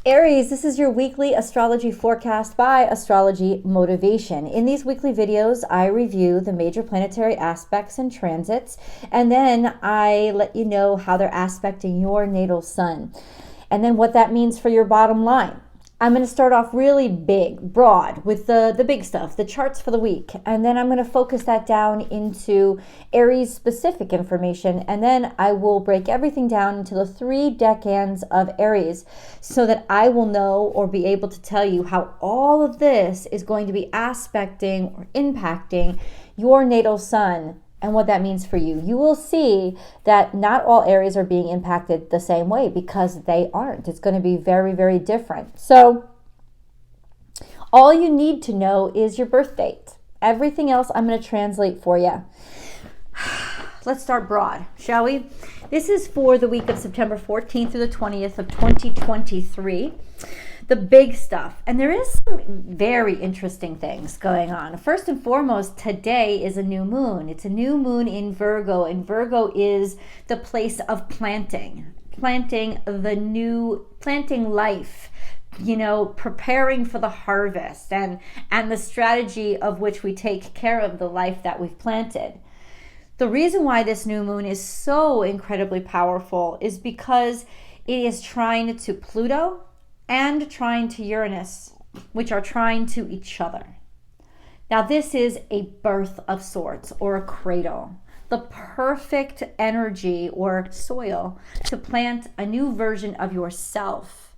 Aries, this is your weekly astrology forecast by Astrology Motivation. In these weekly videos, I review the major planetary aspects and transits, and then I let you know how they're aspecting your natal sun, and then what that means for your bottom line. I'm going to start off really big, broad, with the big stuff, the charts for the week. And then I'm going to focus that down into Aries specific information. And then I will break everything down into the 3 decans of Aries so that I will know or be able to tell you how all of this is going to be aspecting or impacting your natal sun and what that means for you. You will see that not all areas are being impacted the same way because they aren't. It's going to be very, very different. So all you need to know is your birth date. Everything else I'm going to translate for you. Let's start broad, shall we? This is for the week of September 14th through the 20th of 2023. The big stuff. And there is some very interesting things going on. First and foremost, today is a new moon. It's a new moon in Virgo, and Virgo is the place of planting life, preparing for the harvest and the strategy of which we take care of the life that we've planted. The reason why this new moon is so incredibly powerful is because it is trine to Pluto and trine to Uranus, which are trine to each other. Now, this is a birth of sorts, or a cradle, the perfect energy or soil to plant a new version of yourself.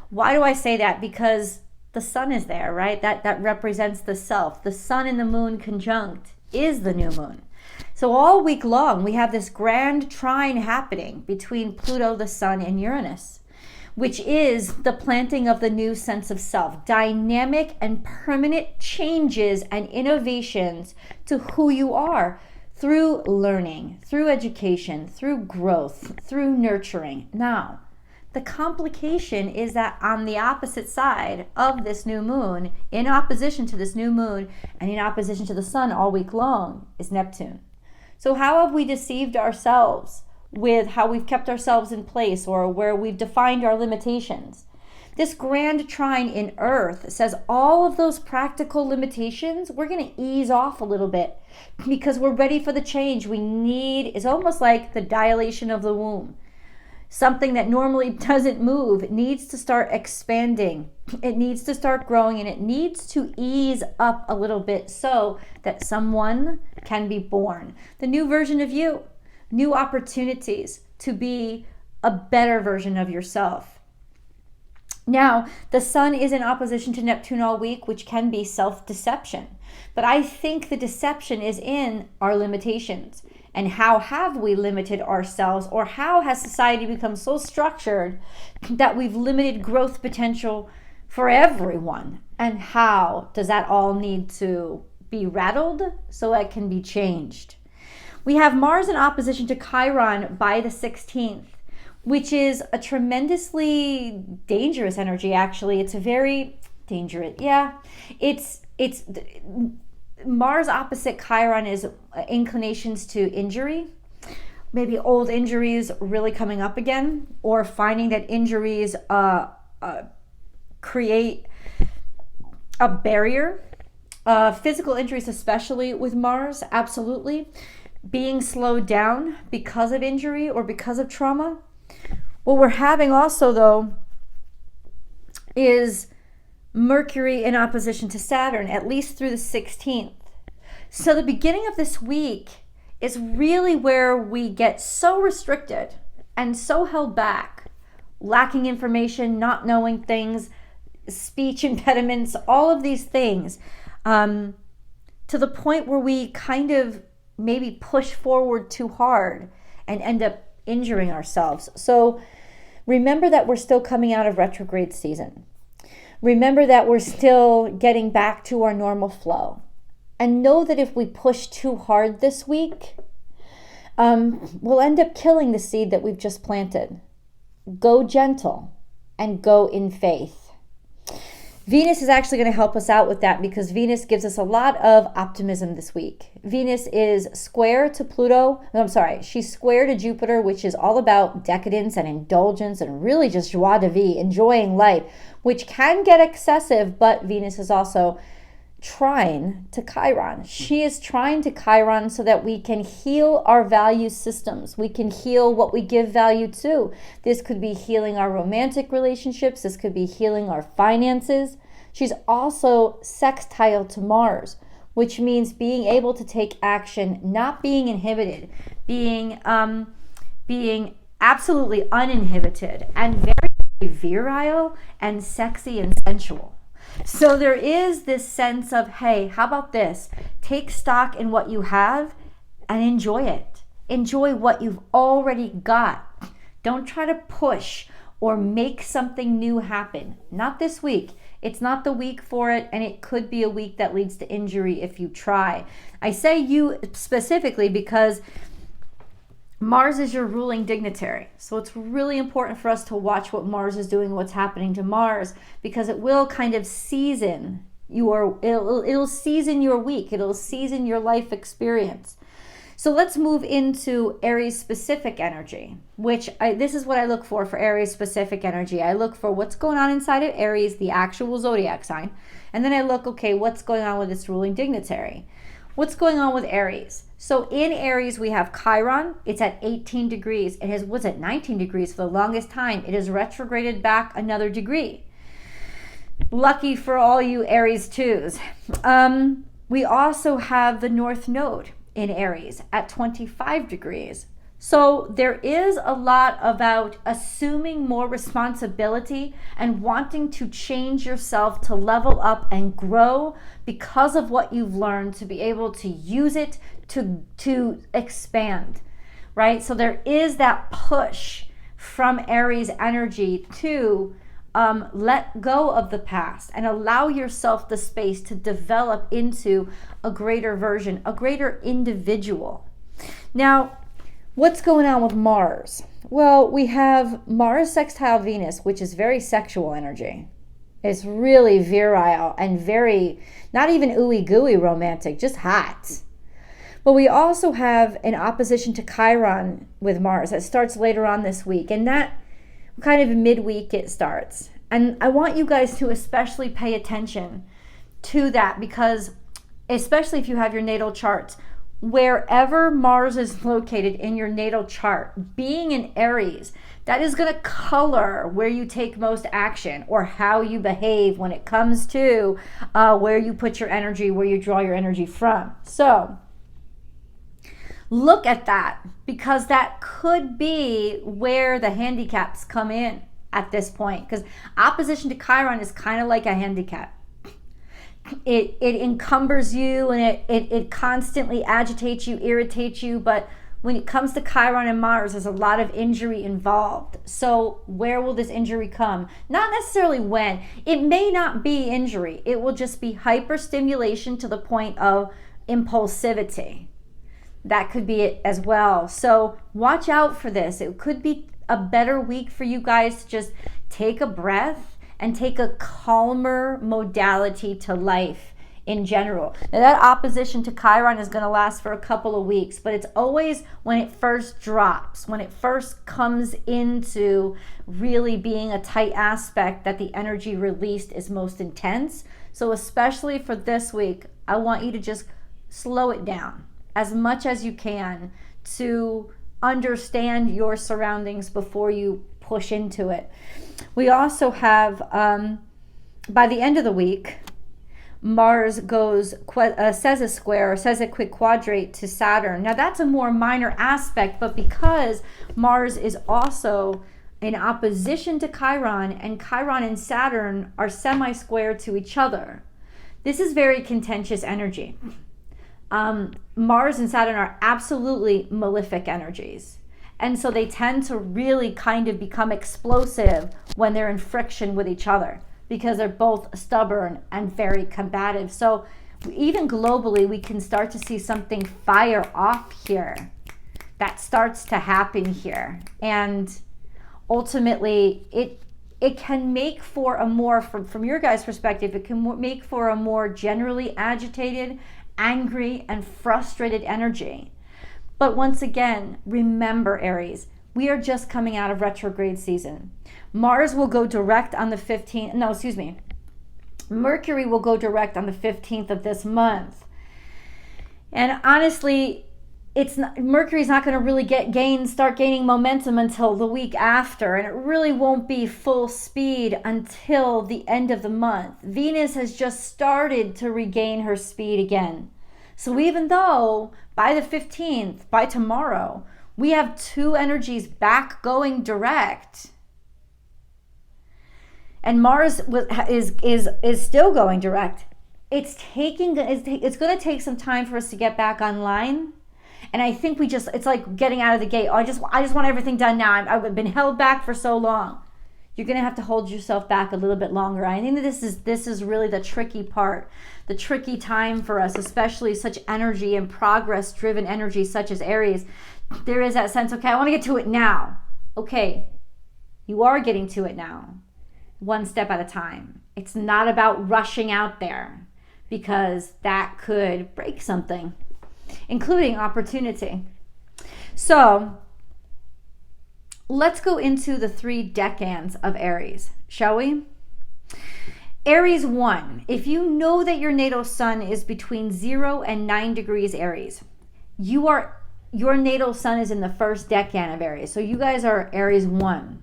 Why do I say that? Because the sun is there, right? That represents the self. The sun and the moon conjunct is the new moon. So all week long, we have this grand trine happening between Pluto, the sun, and Uranus, which is the planting of the new sense of self, dynamic and permanent changes and innovations to who you are through learning, through education, through growth, through nurturing. Now, the complication is that on the opposite side of this new moon, in opposition to this new moon and in opposition to the sun all week long, is Neptune. So how have we deceived ourselves with how we've kept ourselves in place or where we've defined our limitations? This grand trine in Earth says all of those practical limitations, we're going to ease off a little bit because we're ready for the change we need. It's almost like the dilation of the womb. Something that normally doesn't move, it needs to start expanding. It needs to start growing, and it needs to ease up a little bit so that someone can be born. The new version of you. New opportunities to be a better version of yourself. Now, the sun is in opposition to Neptune all week, which can be self-deception. But I think the deception is in our limitations. And how have we limited ourselves, or how has society become so structured that we've limited growth potential for everyone? And how does that all need to be rattled so it can be changed? We have Mars in opposition to Chiron by the 16th, which is a tremendously dangerous energy, actually. It's a very dangerous, it's Mars opposite Chiron is inclinations to injury, maybe old injuries really coming up again, or finding that injuries create a barrier. Physical injuries, especially with Mars, absolutely. Being slowed down because of injury or because of trauma. What we're having also, though, is Mercury in opposition to Saturn, at least through the 16th. So the beginning of this week is really where we get so restricted and so held back, lacking information, not knowing things, speech impediments, all of these things, to the point where we kind of maybe push forward too hard and end up injuring ourselves. So remember that we're still coming out of retrograde season. Remember that we're still getting back to our normal flow. And know that if we push too hard this week, we'll end up killing the seed that we've just planted. Go gentle and go in faith. Venus is actually going to help us out with that because Venus gives us a lot of optimism this week. Venus is square to Pluto. I'm sorry, she's square to Jupiter, which is all about decadence and indulgence and really just joie de vivre, enjoying life, which can get excessive, but Venus is also trine to Chiron. She is trine to Chiron so that we can heal our value systems. We can heal what we give value to. This could be healing our romantic relationships. This could be healing our finances. She's also sextile to Mars, which means being able to take action, not being inhibited, being absolutely uninhibited and very virile and sexy and sensual. So there is this sense of, hey, how about this? Take stock in what you have and enjoy it. Enjoy what you've already got. Don't try to push or make something new happen. Not this week. It's not the week for it, and it could be a week that leads to injury if you try. I say you specifically because Mars is your ruling dignitary. So it's really important for us to watch what Mars is doing, what's happening to Mars, because it will kind of season it'll season your week. It'll season your life experience. So let's move into Aries specific energy, this is what I look for Aries specific energy. I look for what's going on inside of Aries, the actual zodiac sign. And then I look, okay, what's going on with its ruling dignitary? What's going on with Aries? So in Aries, we have Chiron. It's at 18 degrees. It was at 19 degrees for the longest time. It has retrograded back another degree. Lucky for all you Aries 2s. We also have the North Node in Aries at 25 degrees. So there is a lot about assuming more responsibility and wanting to change yourself to level up and grow because of what you've learned, to be able to use it to expand, right? So there is that push from Aries energy to let go of the past and allow yourself the space to develop into a greater version, a greater individual. Now, what's going on with Mars? Well, we have Mars sextile Venus, which is very sexual energy. It's really virile and very, not even ooey gooey romantic, just hot. But we also have an opposition to Chiron with Mars that starts later on this week. And that kind of midweek it starts. And I want you guys to especially pay attention to that because, especially if you have your natal charts, wherever Mars is located in your natal chart, being in Aries, that is going to color where you take most action or how you behave when it comes to where you put your energy, where you draw your energy from. So look at that because that could be where the handicaps come in at this point, because opposition to Chiron is kind of like a handicap. It encumbers you and it constantly agitates you, irritates you, but when it comes to Chiron and Mars, there's a lot of injury involved. So where will this injury come? Not necessarily when. It may not be injury. It will just be hyperstimulation to the point of impulsivity. That could be it as well. So watch out for this. It could be a better week for you guys to just take a breath and take a calmer modality to life in general. Now that opposition to Chiron is going to last for a couple of weeks, but it's always when it first drops, when it first comes into really being a tight aspect that the energy released is most intense. So especially for this week, I want you to just slow it down as much as you can to understand your surroundings before you push into it. We also have, by the end of the week, Mars says a square or says a quick quadrate to Saturn. Now that's a more minor aspect, but because Mars is also in opposition to Chiron, and Chiron and Saturn are semi-square to each other, this is very contentious energy. Mars and Saturn are absolutely malefic energies. And so they tend to really kind of become explosive when they're in friction with each other because they're both stubborn and very combative. So even globally, we can start to see something fire off here that starts to happen here. And ultimately, it can make for a more, from your guys' perspective, it can make for a more generally agitated, angry, and frustrated energy. But once again, remember, Aries, we are just coming out of retrograde season. Mars will go direct on the 15th, no, excuse me. Mercury will go direct on the 15th of this month. And honestly, Mercury's not going to really start gaining momentum until the week after, and it really won't be full speed until the end of the month. Venus has just started to regain her speed again. So even though by the 15th, by tomorrow, we have two energies back going direct, and Mars is still going direct, it's going to take some time for us to get back online. And I think it's like getting out of the gate. Oh, I just want everything done now. I've been held back for so long. You're going to have to hold yourself back a little bit longer. I think that this is really the tricky part, the tricky time for us, especially such energy and progress-driven energy such as Aries. There is that sense, okay, I want to get to it now. Okay, you are getting to it now, one step at a time. It's not about rushing out there, because that could break something, including opportunity. So let's go into the 3 decans of Aries, shall we? Aries 1, if you know that your natal sun is between 0 and 9 degrees Aries, your natal sun is in the first decan of Aries. So you guys are Aries 1.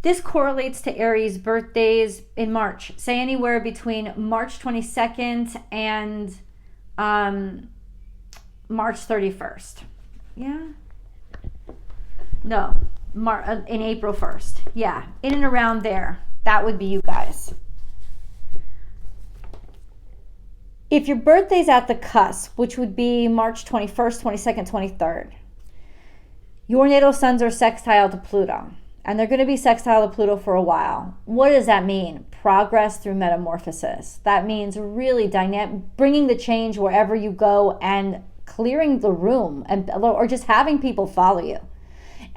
This correlates to Aries birthdays in March. Say anywhere between March 22nd and March 31st. Yeah? No, in April 1st. Yeah, in and around there. That would be you guys. If your birthday's at the cusp, which would be March 21st, 22nd, 23rd, your natal suns are sextile to Pluto. And they're going to be sextile to Pluto for a while. What does that mean? Progress through metamorphosis. That means really bringing the change wherever you go and clearing the room, or just having people follow you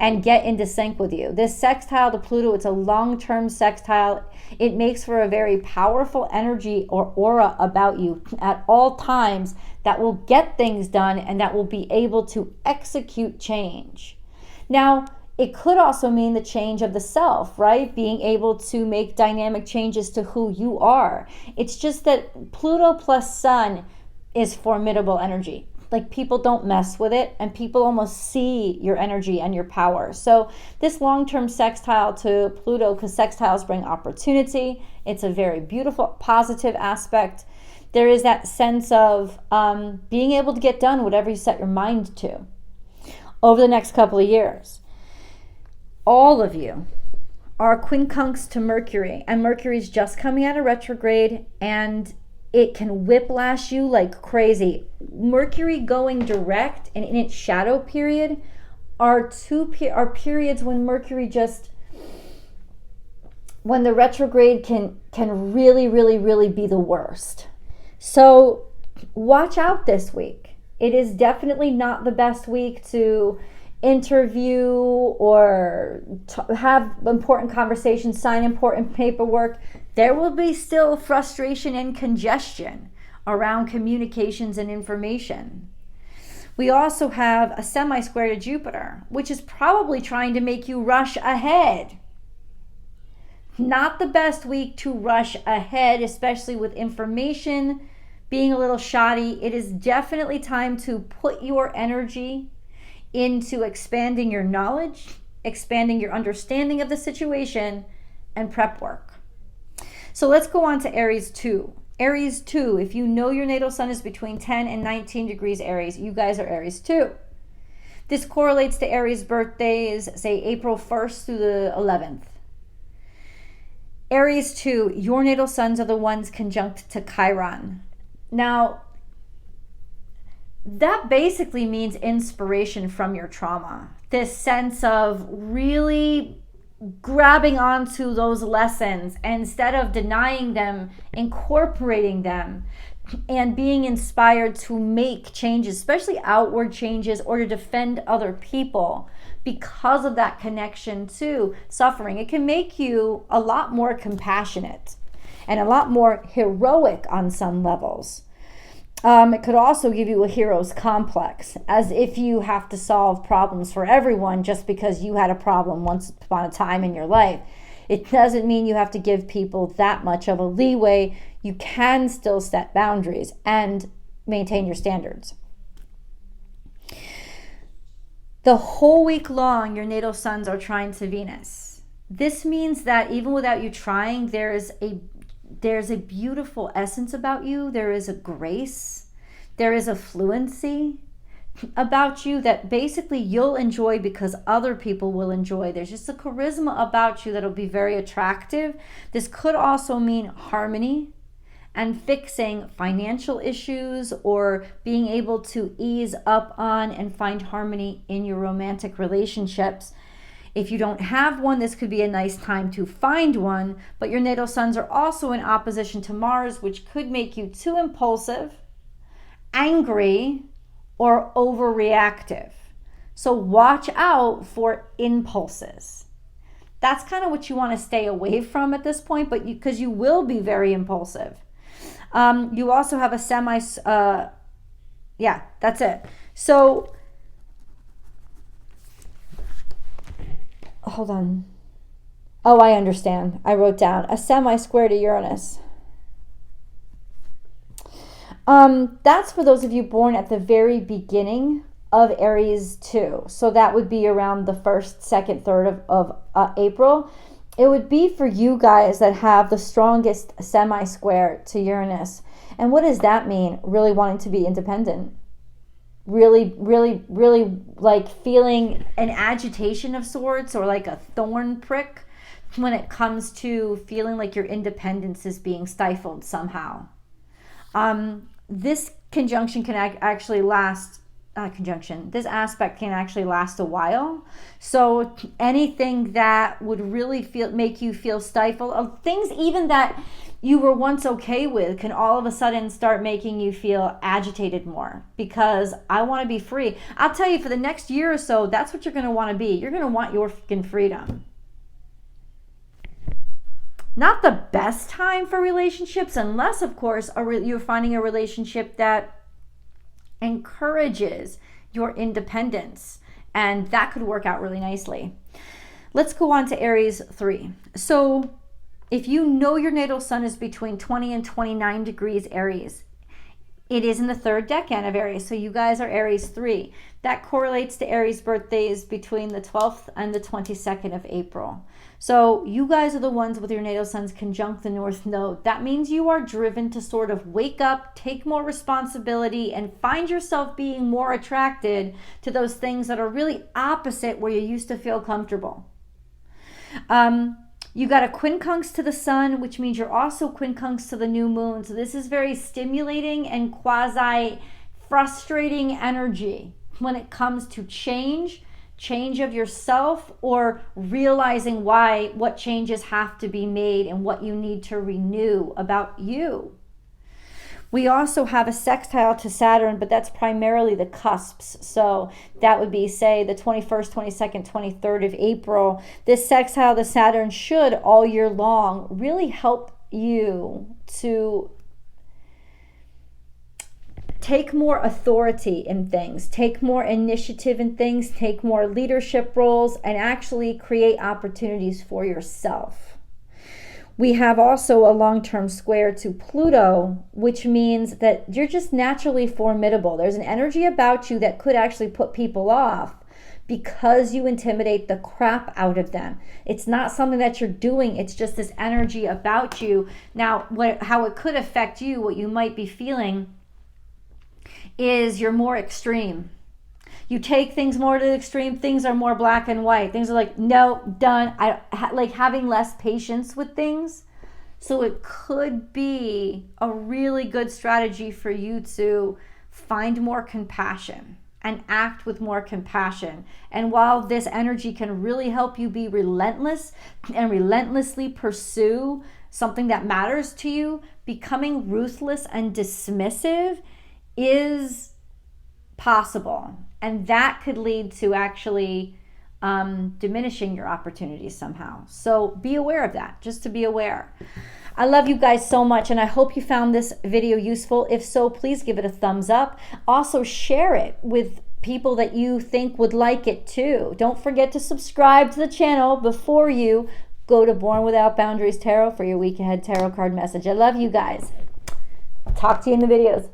and get into sync with you. This sextile to Pluto, it's a long-term sextile. It makes for a very powerful energy or aura about you at all times that will get things done and that will be able to execute change. Now, it could also mean the change of the self, right? Being able to make dynamic changes to who you are. It's just that Pluto plus Sun is formidable energy. Like, people don't mess with it, and people almost see your energy and your power. So this long-term sextile to Pluto, because sextiles bring opportunity. It's a very beautiful, positive aspect. There is that sense of being able to get done whatever you set your mind to over the next couple of years. All of you are quincunx to Mercury, and Mercury's just coming out of retrograde, and it can whiplash you like crazy. Mercury going direct and in its shadow period are periods when Mercury when the retrograde can really, really, really be the worst. So watch out this week. It is definitely not the best week to interview or have important conversations, sign important paperwork. There will be still frustration and congestion around communications and information. We also have a semi-square to Jupiter, which is probably trying to make you rush ahead. Not the best week to rush ahead, especially with information being a little shoddy. It is definitely time to put your energy into expanding your knowledge, expanding your understanding of the situation, and prep work. So let's go on to Aries 2. Aries 2, if you know your natal sun is between 10 and 19 degrees Aries, you guys are Aries 2. This correlates to Aries birthdays, say April 1st through the 11th. Aries 2, your natal suns are the ones conjunct to Chiron. Now, that basically means inspiration from your trauma. This sense of really grabbing onto those lessons, and instead of denying them, incorporating them and being inspired to make changes, especially outward changes, or to defend other people because of that connection to suffering. It can make you a lot more compassionate and a lot more heroic on some levels. It could also give you a hero's complex, as if you have to solve problems for everyone just because you had a problem once upon a time in your life. It doesn't mean you have to give people that much of a leeway. You can still set boundaries and maintain your standards. The whole week long, your natal suns are trine to Venus. This means that even without you trying, there's a beautiful essence about you. There is a grace. There is a fluency about you that basically you'll enjoy because other people will enjoy. There's just a charisma about you that'll be very attractive. This could also mean harmony and fixing financial issues, or being able to ease up on and find harmony in your romantic relationships. If you don't have one, this could be a nice time to find one, but your natal suns are also in opposition to Mars, which could make you too impulsive, angry, or overreactive. So watch out for impulses. That's kind of what you want to stay away from at this point, but because you will be very impulsive. You also have a that's it. So hold on. Oh, I understand. I wrote down a semi-square to Uranus. That's for those of you born at the very beginning of Aries 2. So that would be around the 1st, 2nd, 3rd of April. It would be for you guys that have the strongest semi-square to Uranus. And what does that mean? Really wanting to be independent. Really like feeling an agitation of sorts, or like a thorn prick when it comes to feeling like your independence is being stifled somehow. This conjunction can actually last, this aspect can actually last a while. So anything that would really make you feel stifled, things even that you were once okay with, can all of a sudden start making you feel agitated more, because I want to be free. I'll tell you, for the next year or so, that's what you're going to want to be. You're going to want your freaking freedom. Not the best time for relationships, unless, of course, you're finding a relationship that encourages your independence, and that could work out really nicely. Let's go on to Aries 3. So if you know your natal sun is between 20 and 29 degrees Aries, it is in the 3rd decan of Aries. So you guys are Aries 3. That correlates to Aries birthdays between the 12th and the 22nd of April. So you guys are the ones with your natal suns conjunct the North Node. That means you are driven to sort of wake up, take more responsibility, and find yourself being more attracted to those things that are really opposite where you used to feel comfortable. You got a quincunx to the sun, which means you're also quincunx to the new moon. So this is very stimulating and quasi frustrating energy when it comes to change of yourself, or realizing what changes have to be made and what you need to renew about you. We also have a sextile to Saturn, but that's primarily the cusps. So that would be, say, the 21st, 22nd, 23rd of April. This sextile to Saturn should all year long really help you to take more authority in things, take more initiative in things, take more leadership roles, and actually create opportunities for yourself. We have also a long-term square to Pluto, which means that you're just naturally formidable. There's an energy about you that could actually put people off because you intimidate the crap out of them. It's not something that you're doing. It's just this energy about you. Now, how it could affect you, what you might be feeling, is you're more extreme. You take things more to the extreme. Things are more black and white. Things are like, no, done. Like having less patience with things. So it could be a really good strategy for you to find more compassion and act with more compassion. And while this energy can really help you be relentless and relentlessly pursue something that matters to you, becoming ruthless and dismissive is possible. And that could lead to actually diminishing your opportunities somehow. So be aware of that, just to be aware. I love you guys so much, and I hope you found this video useful. If so, please give it a thumbs up. Also, share it with people that you think would like it too. Don't forget to subscribe to the channel before you go to Born Without Boundaries Tarot for your week ahead tarot card message. I love you guys. I'll talk to you in the videos.